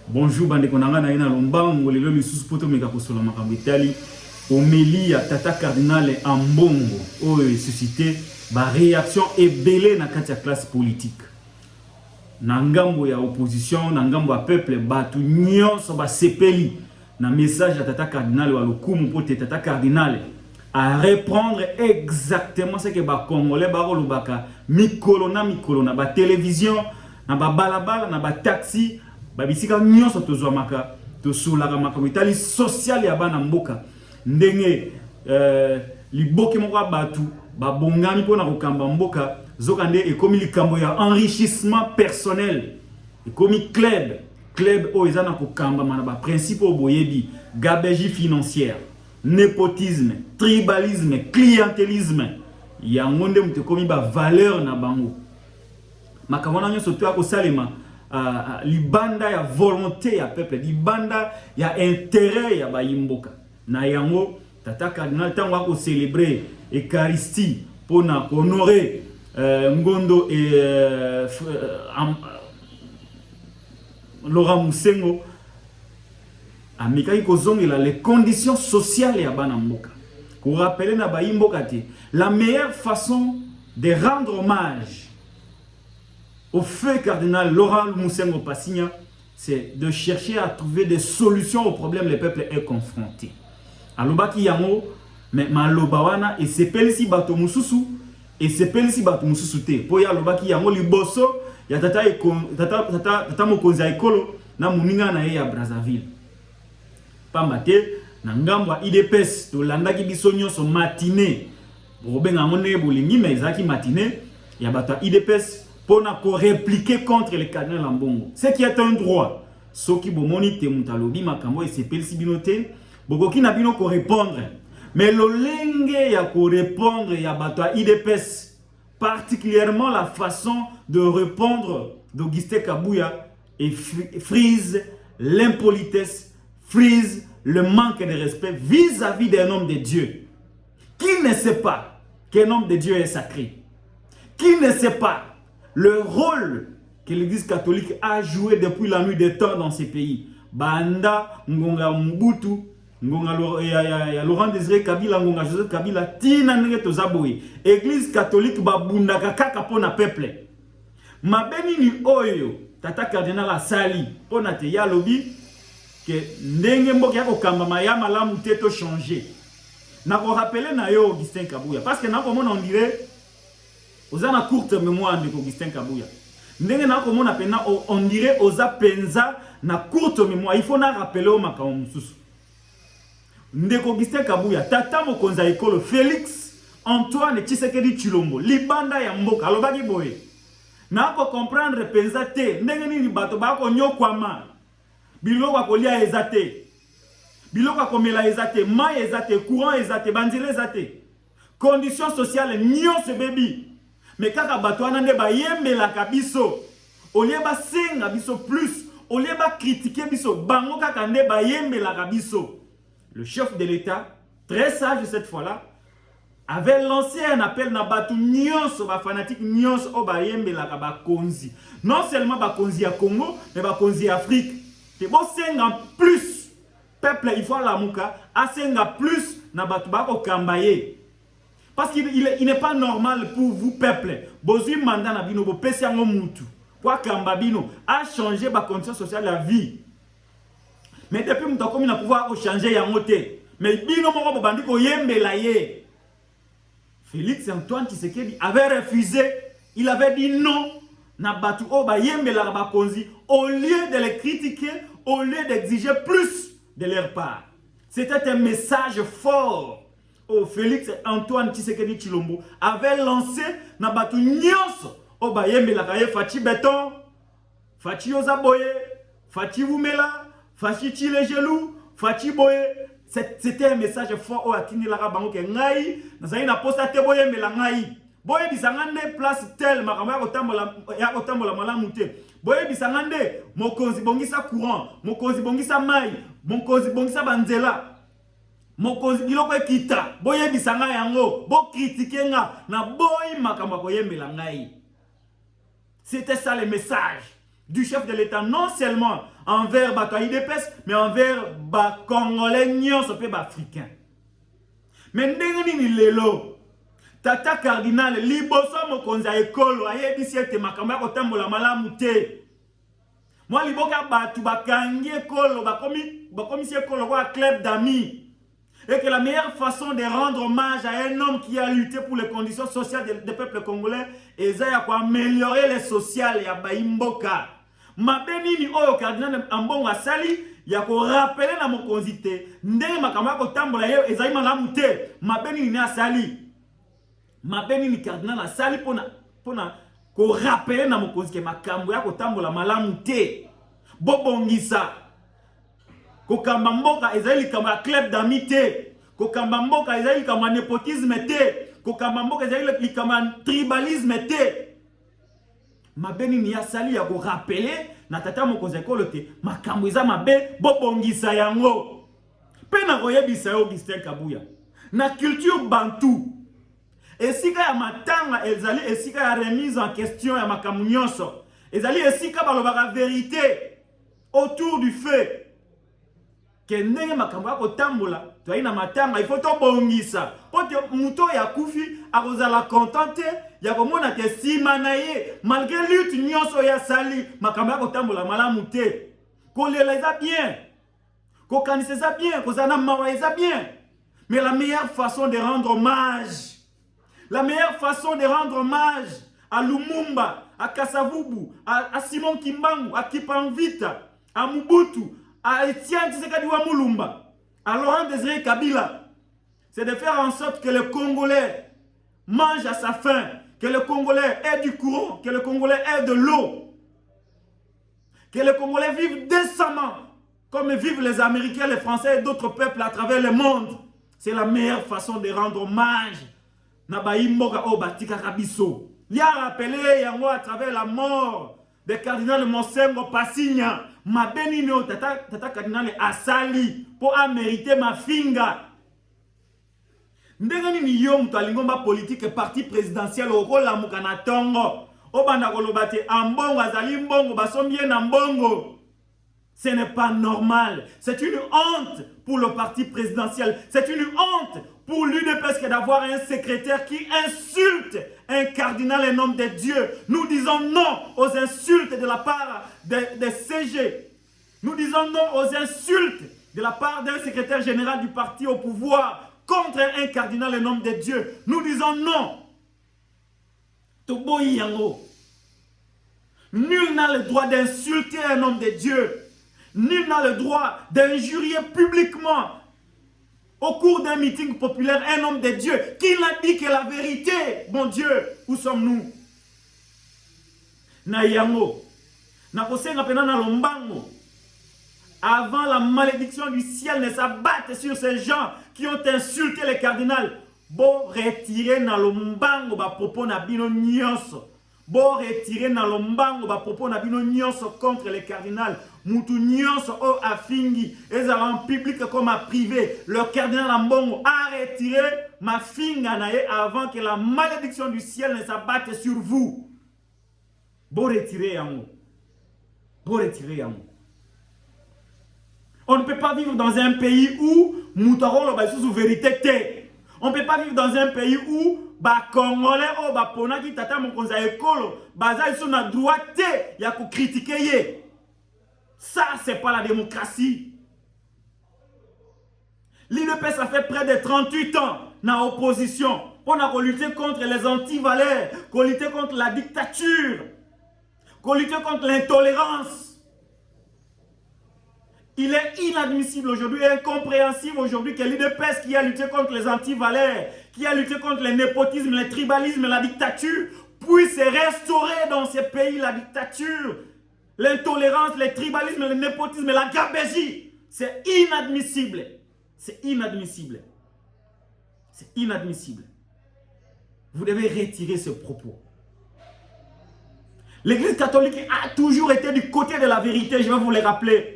Bonjour bande konanga na ina lombango lelo lisusu poto meka kosola makambo etali Omélie ya tata cardinal Ambongo oyo suscité ba réaction ebele na kati ya classe politique na ngambo ya opposition na ngambo ya peuple batu nyonso ba sepeli na message ya tata cardinal wa lokumu pote tata cardinal à reprendre exactement ce que ba congolais ba kolobaka mikolo na ba télévision na ba balabala na ba taxi babisika nyonso tozwa maka tosulaka makambo etali social ya bana mboka ndenge liboke moko batu babongami pona kokamba mboka zokande ekomi likambo ya enrichissement personnel ekomi club o ezana kokamba mana ba principe oboyebi gabegie financière népotisme tribalisme clientélisme ya ngonde mutekomi ba valeur na bango makambo na nyonso to akosalema libanda ya volonté ya peuple, libanda ya intérêt ya bayimboka. Na yango tata cardinal tango ako célébrer Eucharistie pour na honorer Ngondo et Laurent Moussengo amikaki kozongela les conditions sociales ya bana mboka. Ko rappeler na bayimboka te la meilleure façon de rendre hommage au feu cardinal Laurent Moussengo Passigna, c'est de chercher à trouver des solutions aux problèmes le peuple est confronté. Alobaki yango, mais malobawana et sepelisi bato mususu et sepelisi bato mususu te. Po ya alobaki yango liboso ya tata mokonzi ya ekolo na muninga na ye ya Brazzaville. Pamba te na ngambo ya IDPS to landaki biso nyonso matinée. Robenga ngone bolingi mais ezaki matinée ya bato ya IDPS pour répliquer contre le cardinal Ambongo. Ce qui est un droit. Ce qui bomoni te mutalobi makambo et sepel sibinote, bokoki na bino ko répondre. Mais le lenge ya ko répondre ya bato IDPS, particulièrement la façon de répondre d'Augustin Kabouya et frise l'impolitesse, frise le manque de respect vis-à-vis d'un homme de Dieu. Qui ne sait pas qu'un homme de Dieu est sacré? Qui ne sait pas le rôle que l'Église catholique a joué depuis la nuit des temps dans ces pays? Banda, Ngonga Mbutu, Ngonga Laurent Désiré Kabila, Ngonga Joseph Kabila, Tina Nge Tozaboui. Église catholique babunda kaka pona peuple. Mabeni ni oyo, tata cardinal Asali, pona te ya lobi, que ndenge mboka yako kamba mayama la muteto changer. Na ko rappeler na yo Augustin Kabouya, parce que na ko on dirait oza na courte mémoire de Augustin Kabouya. Ndenge na komona pena on dirait oza penza na courte mémoire. Il faut na rappeler au makambo mususu. Ndeko Augustin Kabouya, tata mokonza ekolo Félix Antoine Tshisekedi Tshilombo, libanda ya mboka alobaki boye. Na ko comprendre penza te, ndenge nini bato ba ko nyokwama. Biloko akolia ezate. Biloko akomela ezate, mai ezate, courant ezate, banzile ezate. Conditions sociales nyonso bebi. Mais kaka bato wana nde ba yembela kabiso olie ba senga biso plus olie ba critiquer biso bango kaka nde ba yembela kabiso. Le chef de l'État, très sage cette fois-là, avait lancé un appel na batu nyonso ba fanatique nyonso o ba yembela ka ba konzi. Non seulement ba konzi ya Congo, mais ba konzi Afrique. Te bo senga plus peuple il faut la muka a senga plus na batu ba ko kambaye. Parce qu'il n'est pas normal pour vous, peuple, bozu mandat na bino, bo pesi yango mutu, kwa kamba bino, a changé ba condition sociale la vie. Mais depuis mutu komi na pouvoir changer yango te. Mais bino moko bo bandi ko yembela ye. Félix Antoine Tshisekedi avait refusé, il avait dit non na batu o ba yembela ba konzi au lieu de les critiquer, au lieu d'exiger plus de leur part. C'était un message fort. Oh, Félix Antoine Tshisekedi Tshilombo avait lancé na batu nyonso o bayembe la kaye Fachi Beton, Fachi Ozaboye, Fachi Wumela, Fachi Chilegelou, Fachi Boye. C'était un message fort au atini la bango ke ngai nazali na posta te boyembe la ngai. Boye bisangande place tel makambo ya kotambola malamu te. Boye bisangande mokonzi bongisa courant, mokonzi bongisa mai, mokonzi bongisa banzela. Mokonzi biloko ekita boye bisanga yango bo critiquer nga na boy makambo koyembela ngai. C'était ça le message du chef de l'État, non seulement envers bato IDPS, mais envers ba Congolais nyonso pe ba Africains. Mais ndenge nini lelo tata cardinal liboso mokonzi ya ekolo ayebisi ete makambo ya kotambola malamu te. Moi liboka batu bakangi ekolo bakomisi ekolo kwa club d'amis. Et que la meilleure façon de rendre hommage à un homme qui a lutté pour les conditions sociales des peuples congolais, c'est d'améliorer les sociales ya baimboka. Mabenini oyo cardinal Ambongo asali ya ko rappeler na mokonzi te ndenge makambo ya kotambola yo ezali malamu te. Mabenini ni asali. Mabenini cardinal asali pona ko rappeler na mokonzi ke makambo ya kotambola malamu te. Bobongisa. Kokamba mboka ezali likambo club d'amis te. Kokamba mboka ezali likambo népotisme te. Kokamba mboka ezali likambo tribalisme te. Mabeni ni asali ya ko rappeler na tata mokonzi ekolo te makambo eza mabe bobongisa yango. Pe na koyebisa yo Augustin Kabuya na culture bantu esika ya matanga ezali esika ya remise en question ya makambo nyonso. Ezali esika balobaka vérité autour du fait que ndenge makambo ya kotambola toyi na matanga il faut to bongisa pote muto ya kufi akozala contenté ya komona te sima na ye malgré lutte nyonso ya sali makambo ya kotambola malamu te kolela eza bien kokanisa eza bien kozana mawa eza bien mais la meilleure façon de rendre hommage à Lumumba, à Kasavubu, à Simon Kimbangu, à Kipangvita, à Mobutu, à Etienne Tshisekedi wa Mulumba, à Laurent Désiré Kabila, c'est de faire en sorte que le Congolais mange à sa faim, que le Congolais ait du courant, que le Congolais ait de l'eau, que le Congolais vive décemment, comme vivent les Américains, les Français et d'autres peuples à travers le monde. C'est la meilleure façon de rendre hommage. Nabaïmboka o batika kabiso. Il a rappelé yango à travers la mort de cardinal Monsengo Passigna. Ma benino tata cardinal asali pour mériter ma finga. Ndenge ni yo mtu alingomba politique parti présidentiel au rôle la mukana tongo. Obanda kolobate ambongo azali mbongo basombie na mbongo. Ce n'est pas normal. C'est une honte pour le parti présidentiel. C'est une honte pour l'UDPS que d'avoir un secrétaire qui insulte un cardinal, un homme de Dieu. Nous disons non aux insultes de la part des CG. Nous disons non aux insultes de la part d'un secrétaire général du parti au pouvoir contre un cardinal, un homme de Dieu. Nous disons non. Toboyi yango. Nul n'a le droit d'insulter un homme de Dieu. Nul n'a le droit d'injurier publiquement au cours d'un meeting populaire un homme de Dieu qui n'a dit que la vérité. Mon Dieu, où sommes-nous? Na yango, na kosenga pena na lombango. Avant la malédiction du ciel ne s'abatte sur ces gens qui ont insulté les cardinals. Bon retirer na lombango ba popo na bino nyonso. Bon retirer na lombango ba popo na bino nyonso contre les cardinals. Mutu nyonso o afingi ezala en public comme en privé. Le cardinal Ambongo a retiré ma finga na ye avant que la malédiction du ciel ne s'abatte sur vous. Bon retirer yango. Bon retirer yango. On ne peut pas vivre dans un pays où mutarolo ba sous vérité te. On ne peut pas vivre dans un pays où ba Congolais o ba ponaki tata mokonza ekolo baza iso na droit te ya ko critiquer ye. Ça c'est pas la démocratie. L'UDPS a fait près de 38 ans dans l'opposition. On a lutté contre les anti-valeurs, qu'on luttait contre la dictature, qu'on luttait contre l'intolérance. Il est inadmissible aujourd'hui et incompréhensible aujourd'hui que l'UDPS qui a lutté contre les anti-valeurs, qui a lutté contre le népotisme, le tribalisme, la dictature, puisse restaurer dans ces pays la dictature, l'intolérance, le tribalisme, le népotisme, la gabégie. C'est inadmissible. C'est inadmissible. C'est inadmissible. Vous devez retirer ce propos. L'Église catholique a toujours été du côté de la vérité, je vais vous le rappeler.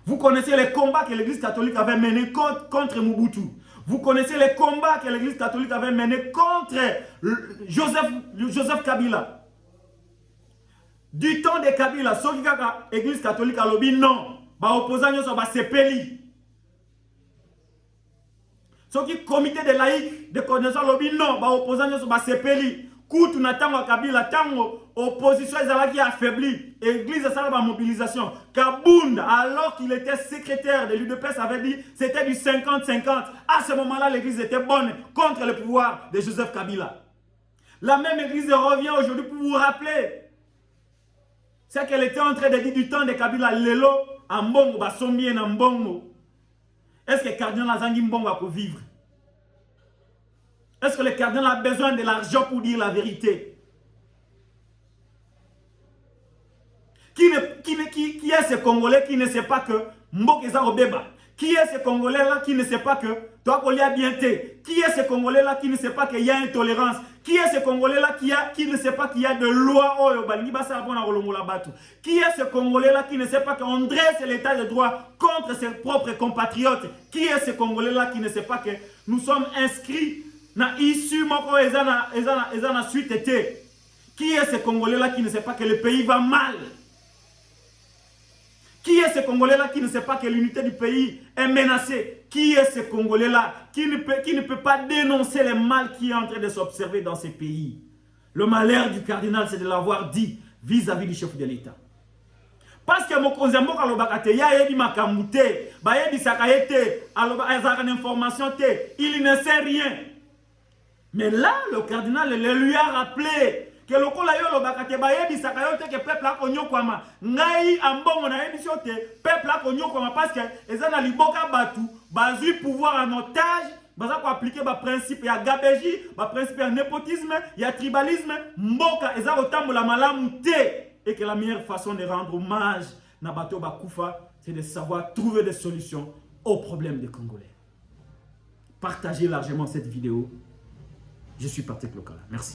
Vous connaissez les combats que l'Église catholique avait menés contre Mobutu. Vous connaissez les combats que l'Église catholique avait menés contre Joseph Kabila. Du temps de Kabila, soki kaka église catholique a lobby non. Ba opposant nyoso ba sepeli. Soki comité de laïcs de connaissance lobby non. Ba opposant nyoso ba sepeli. Koutou na tango Kabila tango opposition ezalaki affaibli. Église a la mobilisation. Kabunda, alors qu'il était secrétaire de l'UDPS, avait dit c'était du 50-50. À ce moment-là, l'église était bonne contre le pouvoir de Joseph Kabila. La même église revient aujourd'hui pour vous rappeler. C'est qu'elle était en train de dire du temps de Kabila, Lelo, en Mbongo, Basombi en Mbongo. Est-ce que le cardinal Azangi Mbongo va vivre? Est-ce que le cardinal a besoin de l'argent pour dire la vérité? Qui est ce Congolais qui ne sait pas que Mbok est Obeba? Qui est ce Congolais-là qui ne sait pas que toi, Kolia Bienté? Qui est ce Congolais-là qui ne sait pas qu'il y a intolérance? Qui est ce Congolais-là qui ne sait pas qu'il y a de loi? Qui est ce Congolais-là qui ne sait pas qu'on dresse l'état de droit contre ses propres compatriotes? Qui est ce Congolais-là qui ne sait pas que nous sommes inscrits dans l'issue de suite été? Qui est ce Congolais-là qui ne sait pas que le pays va mal? Qui est ce Congolais-là qui ne sait pas que l'unité du pays est menacée? Qui est ce Congolais-là qui ne peut pas dénoncer le mal qui est en train de s'observer dans ces pays? Le malheur du cardinal, c'est de l'avoir dit vis-à-vis du chef de l'État. Parce que mon cousin, il ne sait rien. Mais là, le cardinal le lui a rappelé que le peuple a connu kwama ngai ambongo na ebisote peuple a connu kwama parce que ezana liboka batu bazu pouvoir en otage baza ko appliquer ba principe ya gabegie ba principe ya népotisme ya tribalisme mboka eza kotambola malamu te et que la meilleure façon de rendre hommage na bato bakufa c'est de savoir trouver des solutions aux problèmes des Congolais. Partagez largement cette vidéo. Je suis Patrick Lokala. Merci.